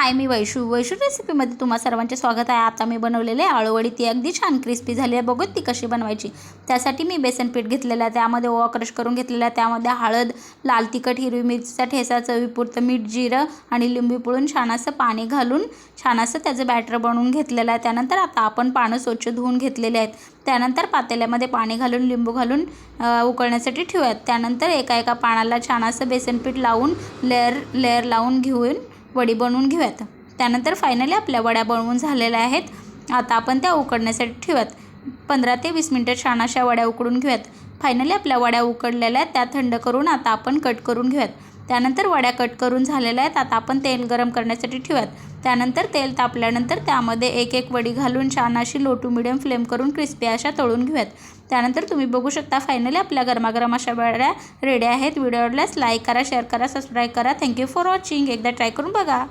हाय, मी वैशू रेसिपीमध्ये तुम्हा सर्वांचे स्वागत आहे। आता मी बनवलेले आळूवडी, ती अगदी छान क्रिस्पी झाली आहे। बघूत ती कशी बनवायची। त्यासाठी मी बेसन पीठ घेतलेलं आहे, त्यामध्ये ओवा क्रश करून घेतलेला आहे, त्यामध्ये हळद, लाल तिखट, हिरवी मिरचीचा ठेचा, चवीपुरतं मीठ, जिरं आणि लिंबू पिळून छान असं पाणी घालून छान असं त्याचं बॅटर बनवून घेतलेलं आहे। त्यानंतर आता आपण पानं स्वच्छ धुवून घेतलेले आहेत। त्यानंतर पातेल्यामध्ये पाणी घालून लिंबू घालून उकळण्यासाठी ठेवूयात। त्यानंतर एका पानाला छान असं बेसन पीठ लावून लेयर लावून घेऊन वडी बनवून घेऊयात। त्यानंतर फायनली आपल्या वड्या बनवून झालेल्या आहेत। आता आपण त्या उकडण्यासाठी ठेवूयात। 15 ते 20 मिनिटं छान अशा वड्या उकडून घेऊयात। फायनली आपल्या वड्या उकडलेल्या आहेत, त्या थंड करून आता आपण कट करून घेऊयात। त्यानंतर वड्या कट करून झालेल्या आहेत। आता आपण तेल गरम करण्यासाठी ठेवूयात। त्यानंतर तेल तापल्यानंतर त्यामध्ये एक वडी घालून छान अशी लो टू मिडियम फ्लेम करून क्रिस्पी अशा तळून घेऊयात। त्यानंतर तुम्ही बघू शकता फायनली आपल्या गरमागरम अशा वड्या रेडी आहेत। व्हिडिओ आवडल्यास लाईक करा, शेअर करा, सबस्क्राईब करा। Thank you for watching. एकदा ट्राय करून बघा।